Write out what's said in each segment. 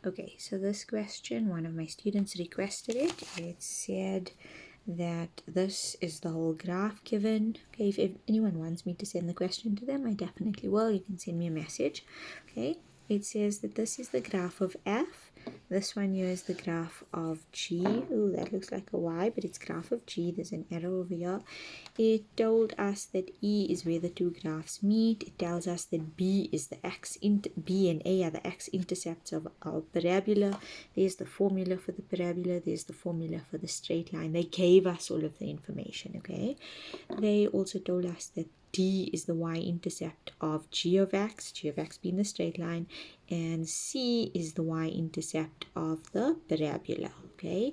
Okay, so this question, one of my students requested it. It said that this is the whole graph given. Okay, if anyone wants me to send the question to them, I definitely will. You can send me a message. Okay, it says that this is the graph of f. This one here is the graph of g. Oh, that looks like a y, but it's graph of g. There's an arrow over here. It told us that E is where the two graphs meet. It tells us that B is the B and A are the x-intercepts of our parabola. There's the formula for the parabola. There's the formula for the straight line. They gave us all of the information, okay? They also told us that D is the y-intercept of g of x being the straight line, and C is the y-intercept of the parabola, okay?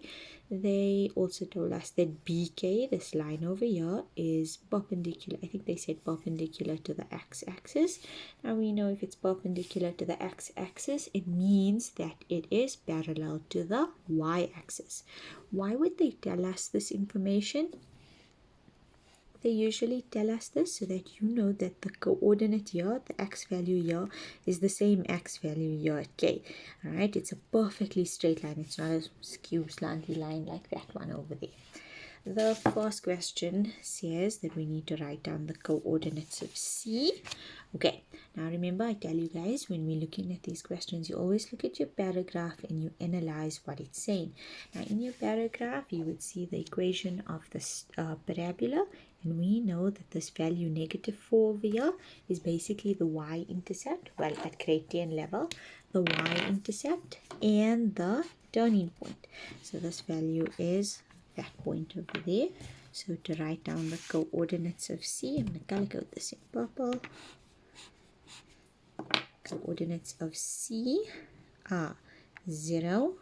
They also told us that BK, this line over here, is perpendicular. I think they said perpendicular to the x-axis. Now we know if it's perpendicular to the x-axis, it means that it is parallel to the y-axis. Why would they tell us this information? They usually tell us this so that you know that the coordinate here, the x value here, is the same x value here at k. Alright, it's a perfectly straight line. It's not a skew slanty line like that one over there. The first question says that we need to write down the coordinates of C. Okay, now remember I tell you guys, when we're looking at these questions, you always look at your paragraph and you analyze what it's saying. Now in your paragraph, you would see the equation of this parabola, and we know that this value -4 over here is basically the y-intercept, well at grade 10 level, the y-intercept and the turning point. So this value is that point over there. So to write down the coordinates of C, I'm going to color code this in purple. Coordinates of C are 0,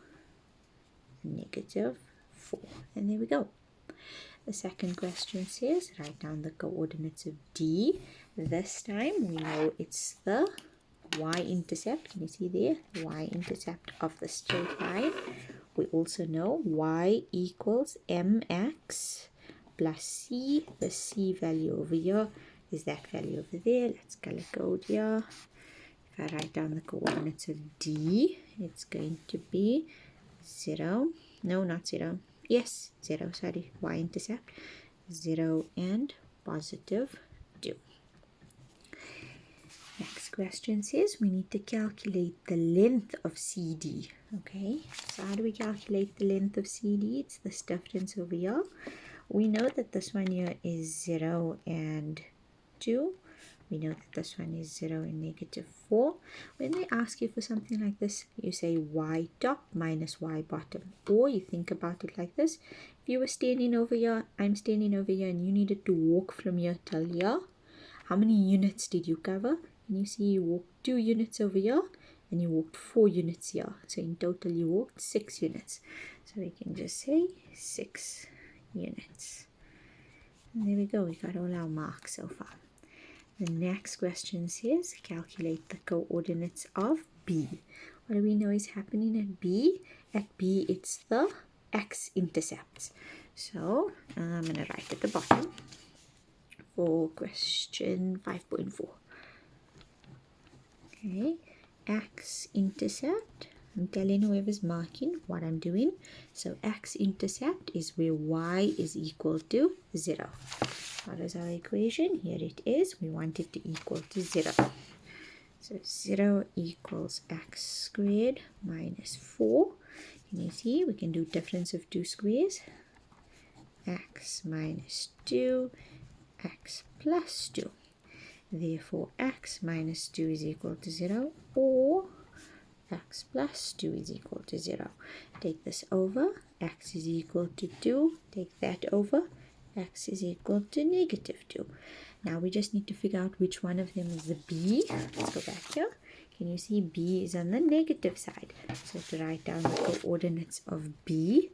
-4. And there we go. The second question says write down the coordinates of D. This time we know it's the y-intercept. Can you see there? The y-intercept of the straight line. We also know y equals mx plus c. The c value over here is that value over there. Let's color code here. If I write down the coordinates of D, it's going to be 0. No, not 0. Yes, 0, sorry. Y-intercept 0 and +2. Next question says we need to calculate the length of CD. Okay, so how do we calculate the length of CD? It's this difference over here. We know that this one here is 0 and 2. We know that this one is 0 and -4. When they ask you for something like this, you say y top minus y bottom. Or you think about it like this. If you were standing over here, I'm standing over here, and you needed to walk from here till here, how many units did you cover? And you see you walked 2 units over here, and you walked 4 units here. So in total you walked 6 units. So we can just say 6 units. And there we go, we got all our marks so far. The next question says calculate the coordinates of B. What do we know is happening at B? At B it's the x-intercepts. So I'm going to write at the bottom for question 5.4. Okay, x-intercept. I'm telling whoever's marking what I'm doing. So x-intercept is where y is equal to 0. What is our equation? Here it is. We want it to equal to 0. So 0 equals x squared minus 4. Can you see? We can do difference of 2 squares. X minus 2, x plus 2. Therefore, x minus 2 is equal to 0, or x plus 2 is equal to 0. Take this over. X is equal to 2. Take that over. X is equal to -2. Now we just need to figure out which one of them is the B. Let's go back here. Can you see B is on the negative side? So to write down the coordinates of B,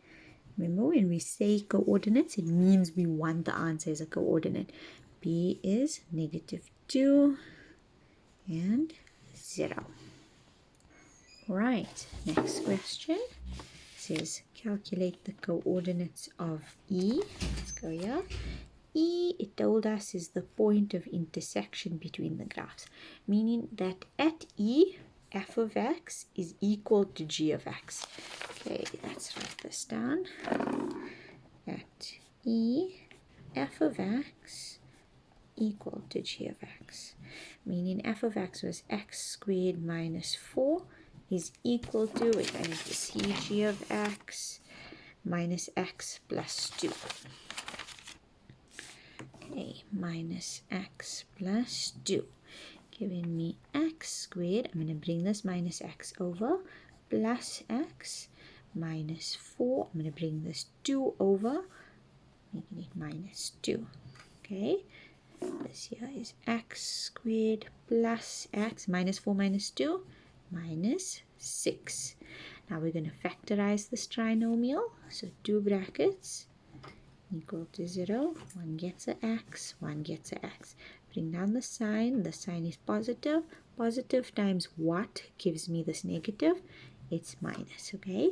remember when we say coordinates, it means we want the answer as a coordinate. B is -2 and 0. Right, next question says calculate the coordinates of E. Let's go here. E, it told us, is the point of intersection between the graphs, meaning that at E f of x is equal to g of x. Okay, let's write this down. That e f of x equal to g of x, meaning f of x was x squared minus 4 is equal to, we're going to see g of x minus x plus 2. Okay, minus x plus 2, giving me x squared. I'm going to bring this minus x over, plus x minus 4. I'm going to bring this 2 over, making it minus 2. Okay, this here is x squared plus x, minus 4 minus 2, minus 6. Now we're going to factorize this trinomial. So 2 brackets equal to 0. 1 gets a x, 1 gets a x. Bring down the sign is positive. Positive times what gives me this negative? It's minus, okay?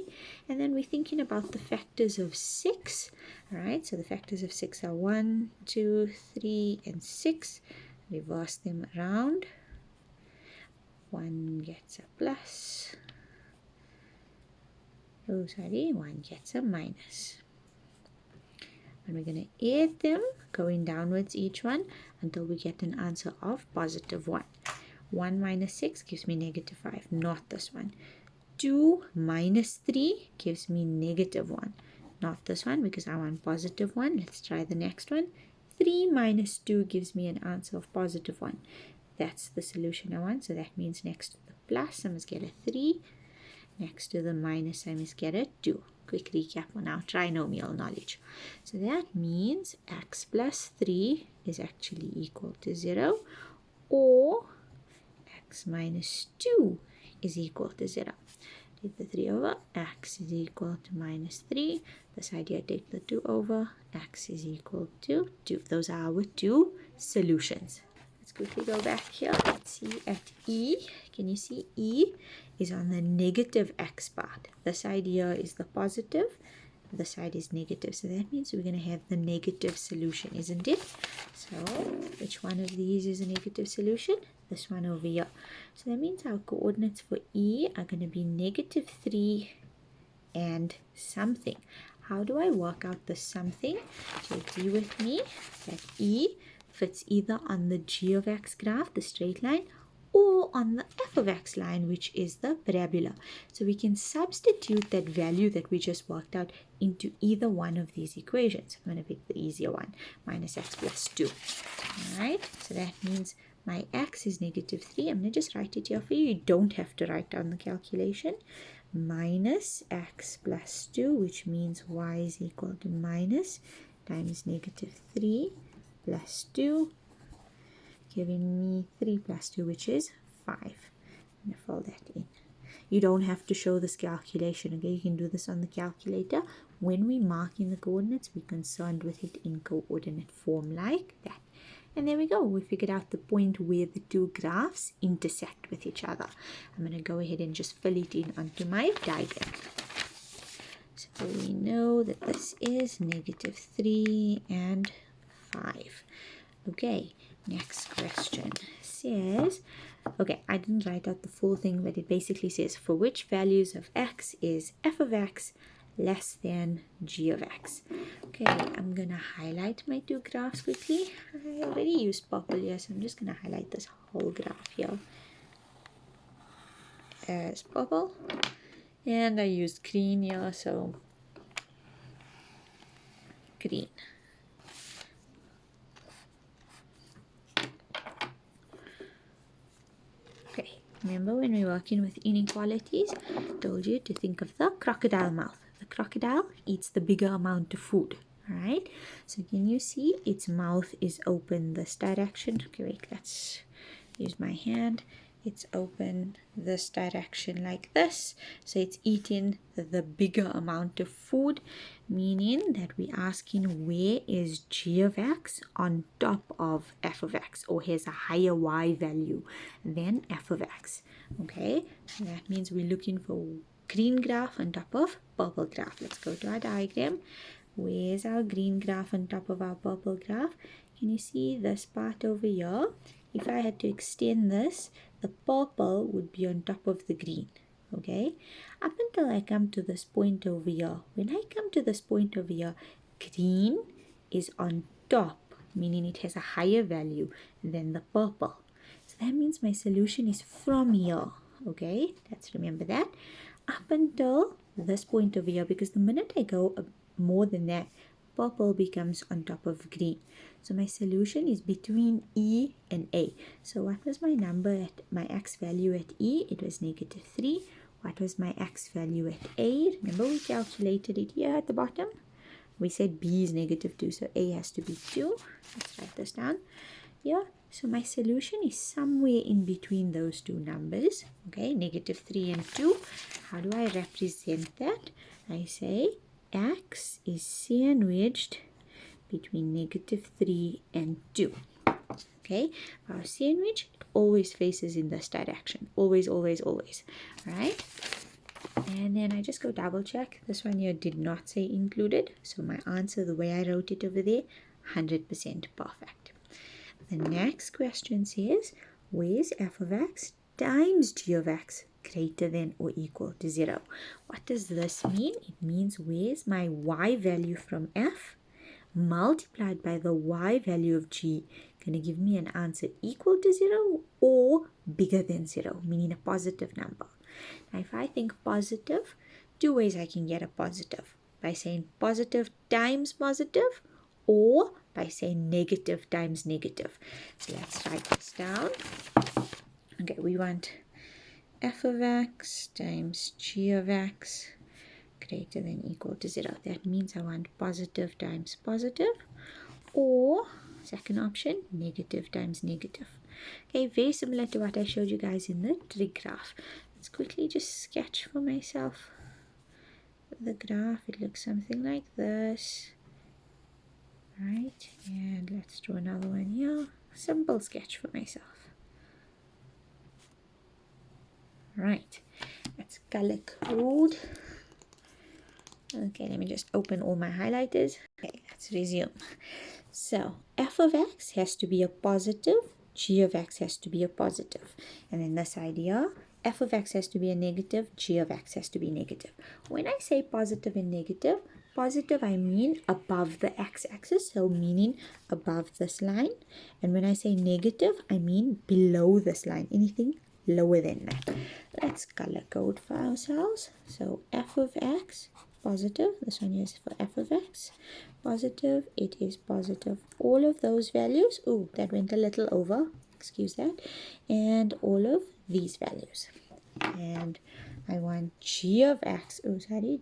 And then we're thinking about the factors of 6, all right? So the factors of 6 are 1, 2, 3, and 6. Reverse them around. 1 gets a plus. Oh, sorry, 1 gets a minus. And we're going to add them, going downwards each one, until we get an answer of positive 1. 1 minus 6 gives me negative 5, not this one. 2 minus 3 gives me negative 1, not this one because I want positive 1. Let's try the next one. 3 minus 2 gives me an answer of positive 1. That's the solution I want. So that means next to the plus I must get a 3. Next to the minus I must get a 2. Quick recap on our trinomial knowledge. So that means x plus 3 is actually equal to 0, or x minus 2 is equal to 0. Take the 3 over, x is equal to minus 3. This side here, take the 2 over, x is equal to 2. Those are our 2 solutions. Let's quickly go back here. Let's see at e. Can you see e is on the negative x part? The side here is the positive. The side is negative. So that means we're going to have the negative solution, isn't it? So which one of these is a negative solution? This one over here. So that means our coordinates for e are going to be negative 3 and something. How do I work out the something? So agree with me that e fits either on the g of x graph, the straight line, or on the f of x line, which is the parabola. So we can substitute that value that we just worked out into either one of these equations. I'm going to pick the easier one, minus x plus 2. All right, so that means my x is negative 3. I'm going to just write it here for you. You don't have to write down the calculation. Minus x plus 2, which means y is equal to minus times negative 3 plus 2, giving me 3 plus 2, which is 5. I'm going to fill that in. You don't have to show this calculation, okay? You can do this on the calculator. When we mark in the coordinates, we're concerned with it in coordinate form like that. And there we go. We figured out the point where the two graphs intersect with each other. I'm going to go ahead and just fill it in onto my diagram. So we know that this is negative 3 and 5. Okay, next question says, okay, I didn't write out the full thing, but it basically says for which values of x is f of x less than g of x. Okay, I'm gonna highlight my two graphs quickly. I already used purple here, so I'm just gonna highlight this whole graph here as purple, and I used green here, so green. Okay, remember when we were working with inequalities, I told you to think of the crocodile mouth. The crocodile eats the bigger amount of food, all right? So can you see its mouth is open this direction? Okay, wait, let's use my hand. It's open this direction like this. So it's eating the bigger amount of food, meaning that we're asking where is g of x on top of f of x, or has a higher y value than f of x. Okay, so that means we're looking for green graph on top of purple graph. Let's go to our diagram. Where's our green graph on top of our purple graph? Can you see this part over here? If I had to extend this, the purple would be on top of the green. Okay, up until I come to this point over here. When I come to this point over here, green is on top, meaning it has a higher value than the purple. So that means my solution is from here. Okay, let's remember that. Up until this point over here, because the minute I go more than that, purple becomes on top of green. So my solution is between E and A. So what was my number at my x value at E? It was -3. What was my x value at A? Remember we calculated it here at the bottom? We said B is -2, so A has to be 2. Let's write this down. Yeah, so my solution is somewhere in between those two numbers. Okay, -3 and 2. How do I represent that? I say x is sandwiched between -3 and 2. Okay, our sandwich, it always faces in this direction. Always, always, always. All right. And then I just go double check. This one here did not say included. So my answer, the way I wrote it over there, 100% perfect. The next question says, where's f of x times g of x greater than or equal to 0? What does this mean? It means where's my y value from f multiplied by the y value of g going to give me an answer equal to 0 or bigger than 0, meaning a positive number. Now, if I think positive, two ways I can get a positive. By saying positive times positive, or by saying negative times negative. So let's write this down. Okay, we want f of x times g of x greater than equal to 0. That means I want positive times positive, or second option, negative times negative. Okay, very similar to what I showed you guys in the trig graph. Let's quickly just sketch for myself the graph. It looks something like this. Right, and let's draw another one here. Simple sketch for myself. Right, let's color code. Okay, let me just open all my highlighters. Okay, let's resume. So f of x has to be a positive, g of x has to be a positive. And in this idea, f of x has to be a negative, g of x has to be negative. When I say positive and negative, positive I mean above the x-axis, so meaning above this line. And when I say negative, I mean below this line, anything lower than that. Let's color code for ourselves. So f of x, positive, this one is for f of x, positive, it is positive. All of those values, oh, that went a little over, excuse that, and all of these values. And I want g of x,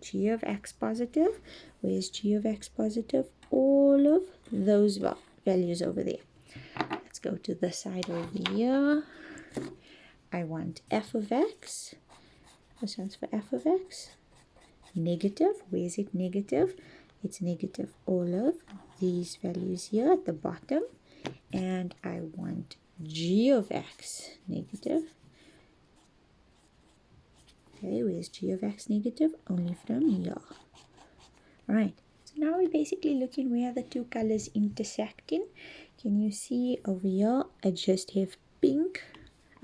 g of x positive. Where's g of x positive? All of those values over there. Let's go to the side over here. I want f of x. This one's for f of x. Negative. Where is it negative? It's negative all of these values here at the bottom. And I want g of x negative. Okay, where's g of x negative? Only from here. Alright, so now we're basically looking where the two colors intersecting. Can you see over here? I just have pink.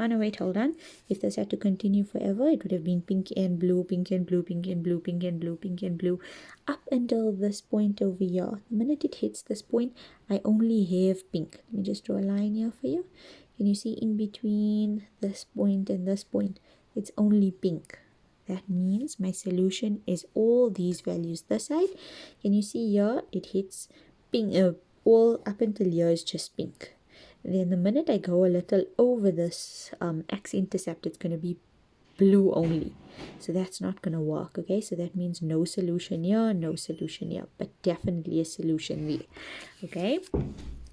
Oh no, wait, hold on. If this had to continue forever, it would have been pink and blue, pink and blue, pink and blue, pink and blue, pink and blue, up until this point over here. The minute it hits this point, I only have pink. Let me just draw a line here for you. Can you see in between this point and this point? It's only pink. That means my solution is all these values this side. Can you see here? It hits pink. All up until here is just pink. Then the minute I go a little over this x-intercept, it's going to be blue only. So that's not going to work, okay? So that means no solution here, no solution here, but definitely a solution there, okay?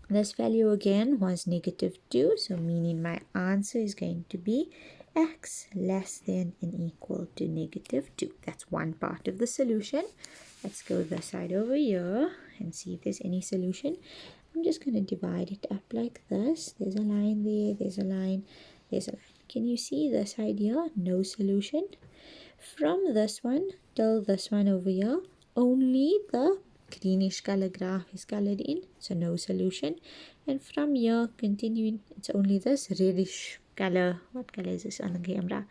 This value again was -2, so meaning my answer is going to be x less than and equal to -2. That's one part of the solution. Let's go this side over here and see if there's any solution. I'm just going to divide it up like this. There's a line there, there's a line, there's a line. Can you see this side here? No solution. From this one till this one over here, only the greenish color graph is colored in, so no solution. And from here continuing, it's only this reddish color. What color is this on the camera?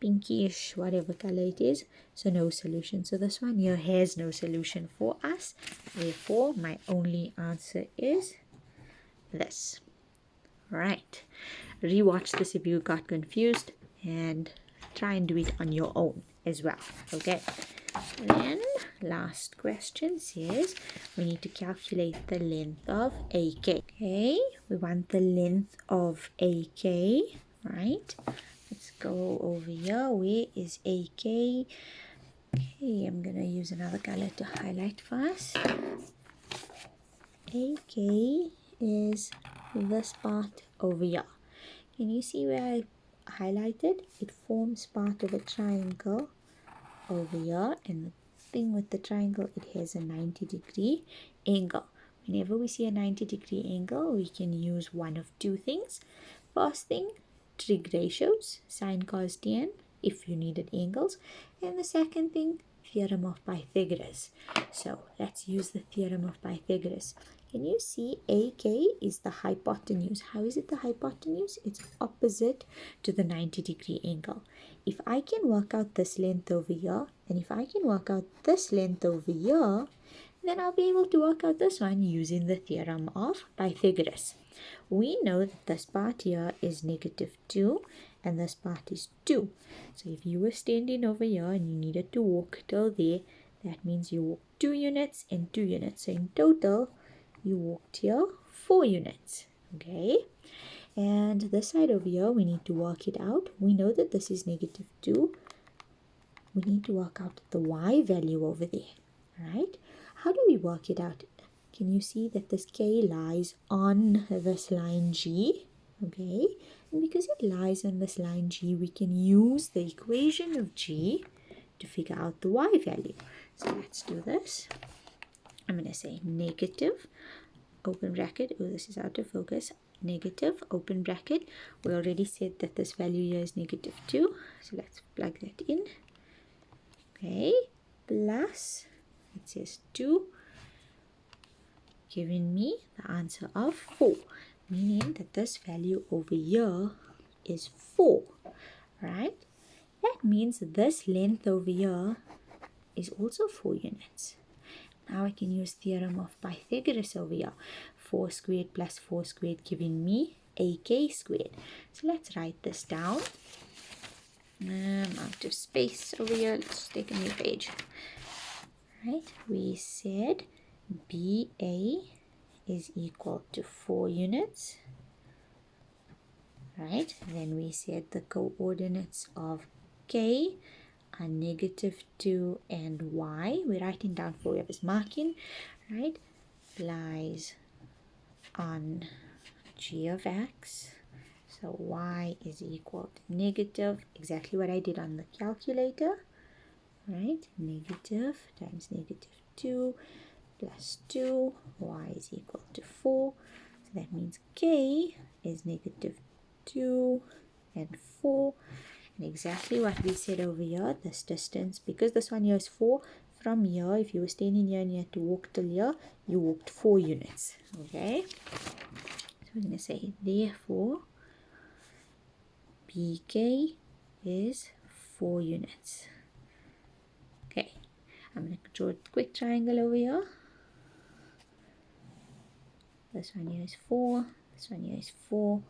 Pinkish, whatever color it is. So no solution. So this one here has no solution for us. Therefore, my only answer is this. Right. Rewatch this if you got confused and try and do it on your own as well. Okay. Then last question says we need to calculate the length of AK. Okay, we want the length of AK, right? Let's go over here. Where is AK? Okay, I'm gonna use another color to highlight for us. AK is this part over here. Can you see where I highlighted? It forms part of a triangle over here, and the thing with the triangle, it has a 90-degree angle. Whenever we see a 90-degree angle, we can use one of two things. First thing, trig ratios, sine, cos, tan, if you needed angles. And the second thing, theorem of Pythagoras. So let's use the theorem of Pythagoras. Can you see AK is the hypotenuse? How is it the hypotenuse? It's opposite to the 90-degree angle. If I can work out this length over here, and if I can work out this length over here, then I'll be able to work out this one using the theorem of Pythagoras. We know that this part here is -2 and this part is 2. So if you were standing over here and you needed to walk till there, that means you walked 2 units and 2 units. So in total, you walked here 4 units. Okay. And this side over here, we need to work it out. We know that this is -2. We need to work out the y value over there, right? How do we work it out? Can you see that this k lies on this line G? Okay, and because it lies on this line G, we can use the equation of G to figure out the y value. So let's do this. I'm going to say negative, open bracket. Oh, this is out of focus. Negative, open bracket. We already said that this value here is -2. So let's plug that in. Okay, plus, it says 2, giving me the answer of 4. Meaning that this value over here is 4, right? That means this length over here is also 4 units. Now I can use theorem of Pythagoras over here. 4 squared plus 4 squared giving me AK squared. So let's write this down. Out of space over here. Let's take a new page. Right? We said BA is equal to 4 units. Right? Then we said the coordinates of K are -2 and y. We're writing down for whoever's marking, right? Lies on G of x. So y is equal to negative, exactly what I did on the calculator, right? Negative times -2 plus 2, y is equal to 4. So that means k is -2 and 4. And exactly what we said over here, this distance, because this one here is 4, from here, if you were standing here and you had to walk till here, you walked 4 units, okay? So we're going to say, therefore, BK is 4 units. Okay, I'm going to draw a quick triangle over here. This one here is 4, this one here is 4,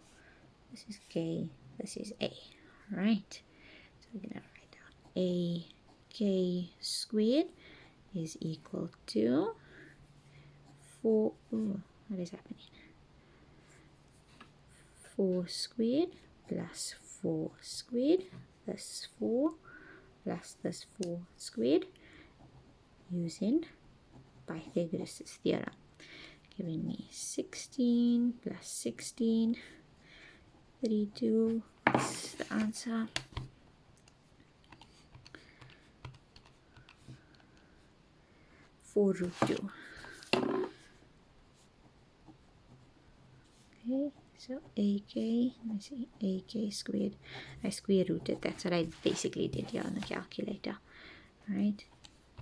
this is K, this is A. Right, so we're going to write down AK squared is equal to 4, what is happening? 4 squared plus 4 squared, this 4 plus this 4 squared, using Pythagoras' theorem, giving me 16 plus 16, 32. That's the answer. √2. Okay, so AK, let me see, AK squared. I square rooted. That's what I basically did here on the calculator. All right,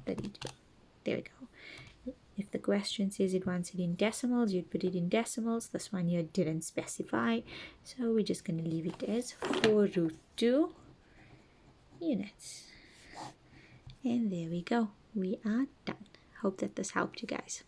32. There we go. If the question says it wants it in decimals, you'd put it in decimals. This one here didn't specify, so we're just going to leave it as 4 root 2 units. And there we go. We are done. Hope that this helped you guys.